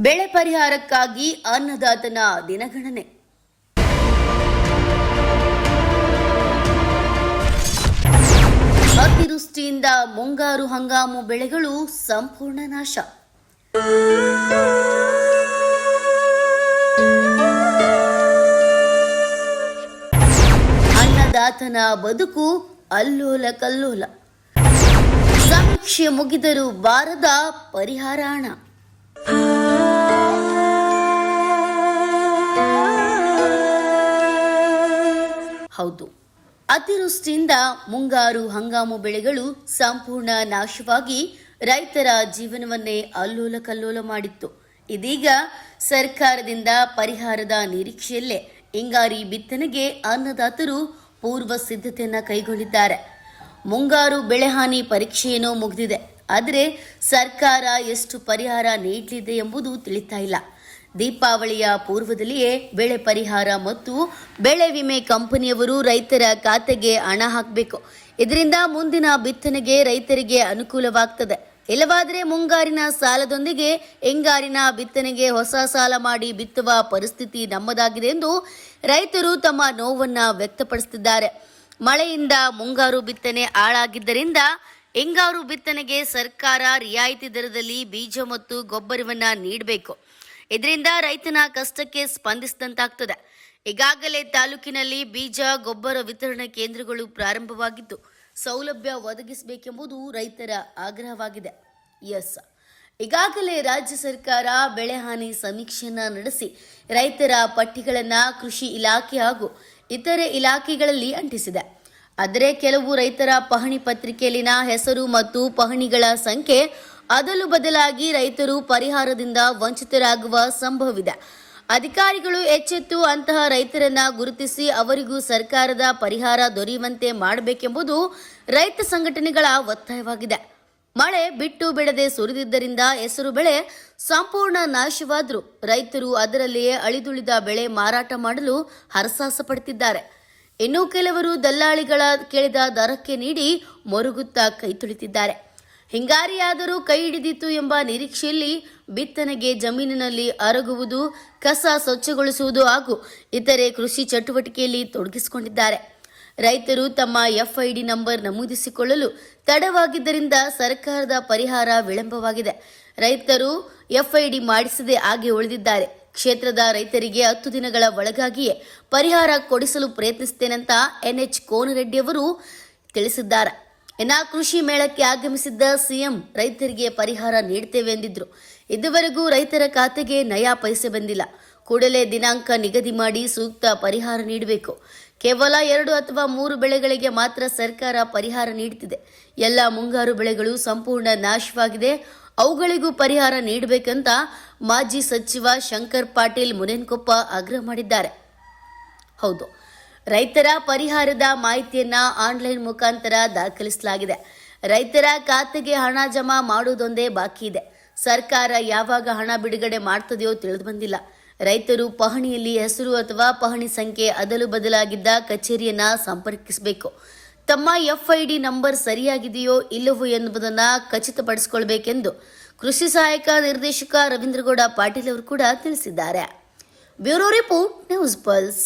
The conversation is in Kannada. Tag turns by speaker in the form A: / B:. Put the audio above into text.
A: ಬೆಳೆ ಪರಿಹಾರಕ್ಕಾಗಿ ಅನ್ನದಾತನ ದಿನಗಣನೆ. ಅತಿವೃಷ್ಟಿಯಿಂದ ಮುಂಗಾರು ಹಂಗಾಮು ಬೆಳೆಗಳು ಸಂಪೂರ್ಣ ನಾಶ. ಅನ್ನದಾತನ ಬದುಕು ಅಲ್ಲೋಲ ಕಲ್ಲೋಲ. ಸಮೀಕ್ಷೆ ಮುಗಿದರೂ ಬಾರದ ಪರಿಹಾರ ಹಣ. ಹೌದು, ಅತಿವೃಷ್ಟಿಯಿಂದ ಮುಂಗಾರು ಹಂಗಾಮು ಬೆಳೆಗಳು ಸಂಪೂರ್ಣ ನಾಶವಾಗಿ ರೈತರ ಜೀವನವನ್ನೇ ಅಲ್ಲೋಲ ಕಲ್ಲೋಲ ಮಾಡಿತ್ತು. ಇದೀಗ ಸರ್ಕಾರದಿಂದ ಪರಿಹಾರದ ನಿರೀಕ್ಷೆಯಲ್ಲೇ ಹಿಂಗಾರಿ ಬಿತ್ತನೆಗೆ ಅನ್ನದಾತರು ಪೂರ್ವ ಸಿದ್ಧತೆಯನ್ನು ಕೈಗೊಂಡಿದ್ದಾರೆ. ಮುಂಗಾರು ಬೆಳೆಹಾನಿ ಪರೀಕ್ಷೆಯೇನೋ ಮುಗಿದಿದೆ, ಆದರೆ ಸರ್ಕಾರ ಎಷ್ಟು ಪರಿಹಾರ ನೀಡಲಿದೆ ಎಂಬುದು ತಿಳಿತಾ ಇಲ್ಲ. ದೀಪಾವಳಿಯ ಪೂರ್ವದಲ್ಲಿಯೇ ಬೆಳೆ ಪರಿಹಾರ ಮತ್ತು ಬೆಳೆ ವಿಮೆ ಕಂಪನಿಯವರು ರೈತರ ಖಾತೆಗೆ ಹಣ ಹಾಕಬೇಕು. ಇದರಿಂದ ಮುಂದಿನ ಬಿತ್ತನೆಗೆ ರೈತರಿಗೆ ಅನುಕೂಲವಾಗ್ತದೆ. ಇಲ್ಲವಾದರೆ ಮುಂಗಾರಿನ ಸಾಲದೊಂದಿಗೆ ಹಿಂಗಾರಿನ ಬಿತ್ತನೆಗೆ ಹೊಸ ಸಾಲ ಮಾಡಿ ಬಿತ್ತುವ ಪರಿಸ್ಥಿತಿ ನಮ್ಮದಾಗಿದೆ ಎಂದು ರೈತರು ತಮ್ಮ ನೋವನ್ನು ವ್ಯಕ್ತಪಡಿಸುತ್ತಿದ್ದಾರೆ. ಮಳೆಯಿಂದ ಮುಂಗಾರು ಬಿತ್ತನೆ ಹಾಳಾಗಿದ್ದರಿಂದ ಹಿಂಗಾರು ಬಿತ್ತನೆಗೆ ಸರ್ಕಾರ ರಿಯಾಯಿತಿ ದರದಲ್ಲಿ ಬೀಜ ಮತ್ತು ಗೊಬ್ಬರವನ್ನ ನೀಡಬೇಕು. ಇದರಿಂದ ರೈತನ ಕಷ್ಟಕ್ಕೆ ಸ್ಪಂದಿಸಿದಂತಾಗ್ತದೆ. ಈಗಾಗಲೇ ತಾಲೂಕಿನಲ್ಲಿ ಬೀಜ ಗೊಬ್ಬರ ವಿತರಣಾ ಕೇಂದ್ರಗಳು ಪ್ರಾರಂಭವಾಗಿದ್ದು ಸೌಲಭ್ಯ ಒದಗಿಸಬೇಕೆಂಬುದು ರೈತರ ಆಗ್ರಹವಾಗಿದೆ. ಈಗಾಗಲೇ ರಾಜ್ಯ ಸರ್ಕಾರ ಬೆಳೆಹಾನಿ ಸಮೀಕ್ಷೆಯನ್ನ ನಡೆಸಿ ರೈತರ ಪಟ್ಟಿಗಳನ್ನು ಕೃಷಿ ಇಲಾಖೆ ಹಾಗೂ ಇತರೆ ಇಲಾಖೆಗಳಲ್ಲಿ ಅಂಟಿಸಿದೆ. ಆದರೆ ಕೆಲವು ರೈತರ ಪಹಣಿ ಪತ್ರಿಕೆಯಲ್ಲಿನ ಹೆಸರು ಮತ್ತು ಪಹಣಿಗಳ ಸಂಖ್ಯೆ ಅದಲು ಬದಲಾಗಿ ರೈತರು ಪರಿಹಾರದಿಂದ ವಂಚಿತರಾಗುವ ಸಂಭವವಿದೆ. ಅಧಿಕಾರಿಗಳು ಎಚ್ಚೆತ್ತು ಅಂತಹ ರೈತರನ್ನ ಗುರುತಿಸಿ ಅವರಿಗೂ ಸರ್ಕಾರದ ಪರಿಹಾರ ದೊರೆಯುವಂತೆ ಮಾಡಬೇಕೆಂಬುದು ರೈತ ಸಂಘಟನೆಗಳ ಒತ್ತಾಯವಾಗಿದೆ. ಮಳೆ ಬಿಟ್ಟು ಬಿಡದೆ ಸುರಿದಿದ್ದರಿಂದ ಹೆಸರು ಬೆಳೆ ಸಂಪೂರ್ಣ ನಾಶವಾದರೂ ರೈತರು ಅದರಲ್ಲಿಯೇ ಅಳಿದುಳಿದ ಬೆಳೆ ಮಾರಾಟ ಮಾಡಲು ಹರಸಾಹಸ ಪಡುತ್ತಿದ್ದಾರೆ. ಇನ್ನು ಕೆಲವರು ದಲ್ಲಾಳಿಗಳ ಕೇಳಿದ ದರಕ್ಕೆ ನೀಡಿ ಮೊರುಗುತ್ತಾ ಕೈ ತುಳಿತಿದ್ದಾರೆ. ಹಿಂಗಾರಿಯಾದರೂ ಕೈ ಹಿಡಿದಿತ್ತು ಎಂಬ ನಿರೀಕ್ಷೆಯಲ್ಲಿ ಬಿತ್ತನೆಗೆ ಜಮೀನಿನಲ್ಲಿ ಅರಗುವುದು, ಕಸ ಸ್ವಚ್ಛಗೊಳಿಸುವುದು ಹಾಗೂ ಇತರೆ ಕೃಷಿ ಚಟುವಟಿಕೆಯಲ್ಲಿ ತೊಡಗಿಸಿಕೊಂಡಿದ್ದಾರೆ. ರೈತರು ತಮ್ಮ FID ನಂಬರ್ ನಮೂದಿಸಿಕೊಳ್ಳಲು ತಡವಾಗಿದ್ದರಿಂದ ಸರ್ಕಾರದ ಪರಿಹಾರ ವಿಳಂಬವಾಗಿದೆ. ರೈತರು FID ಮಾಡಿಸದೆ ಹಾಗೆ ಉಳಿದಿದ್ದಾರೆ. ಕ್ಷೇತ್ರದ ರೈತರಿಗೆ 10 ದಿನಗಳ ಒಳಗಾಗಿಯೇ ಪರಿಹಾರ ಕೊಡಿಸಲು ಪ್ರಯತ್ನಿಸುತ್ತೇನೆಂತ NH ಕೋನರೆಡ್ಡಿ ಅವರು ತಿಳಿಸಿದ್ದಾರೆ. ಇನ್ನು ಕೃಷಿ ಮೇಳಕ್ಕೆ ಆಗಮಿಸಿದ್ದ CM ರೈತರಿಗೆ ಪರಿಹಾರ ನೀಡುತ್ತೇವೆ ಎಂದಿದ್ರು. ಇದುವರೆಗೂ ರೈತರ ಖಾತೆಗೆ ನಯಾ ಪೈಸೆ ಬಂದಿಲ್ಲ. ಕೂಡಲೇ ದಿನಾಂಕ ನಿಗದಿ ಮಾಡಿ ಸೂಕ್ತ ಪರಿಹಾರ ನೀಡಬೇಕು. ಕೇವಲ 2 ಅಥವಾ 3 ಬೆಳೆಗಳಿಗೆ ಮಾತ್ರ ಸರ್ಕಾರ ಪರಿಹಾರ ನೀಡುತ್ತಿದೆ. ಎಲ್ಲ ಮುಂಗಾರು ಬೆಳೆಗಳು ಸಂಪೂರ್ಣ ನಾಶವಾಗಿದೆ. ಅವುಗಳಿಗೂ ಪರಿಹಾರ ನೀಡಬೇಕಂತ ಮಾಜಿ ಸಚಿವ ಶಂಕರ್ ಪಾಟೀಲ್ ಮುನೇನಕೊಪ್ಪ ಆಗ್ರಹ ಮಾಡಿದ್ದಾರೆ. ಹೌದು, ರೈತರ ಪರಿಹಾರದ ಮಾಹಿತಿಯನ್ನ ಆನ್ಲೈನ್ ಮುಖಾಂತರ ದಾಖಲಿಸಲಾಗಿದೆ. ರೈತರ ಖಾತೆಗೆ ಹಣ ಜಮಾ ಮಾಡುವುದೊಂದೇ ಬಾಕಿ ಇದೆ. ಸರ್ಕಾರ ಯಾವಾಗ ಹಣ ಬಿಡುಗಡೆ ಮಾಡ್ತದೆಯೋ ತಿಳಿದು ಬಂದಿಲ್ಲ. ರೈತರು ಪಹಣಿಯಲ್ಲಿ ಹೆಸರು ಅಥವಾ ಪಹಣಿ ಸಂಖ್ಯೆ ಅದಲು ಬದಲಾಗಿದ್ದ ಕಚೇರಿಯನ್ನ ಸಂಪರ್ಕಿಸಬೇಕು. ತಮ್ಮ FID ನಂಬರ್ ಸರಿಯಾಗಿದೆಯೋ ಇಲ್ಲವೋ ಎನ್ನುವುದನ್ನು ಖಚಿತಪಡಿಸಿಕೊಳ್ಳಬೇಕೆಂದು ಕೃಷಿ ಸಹಾಯಕ ನಿರ್ದೇಶಕ ರವೀಂದ್ರಗೌಡ ಪಾಟೀಲ್ ಅವರು ಕೂಡ ತಿಳಿಸಿದ್ದಾರೆ. Bureau report, news pulse.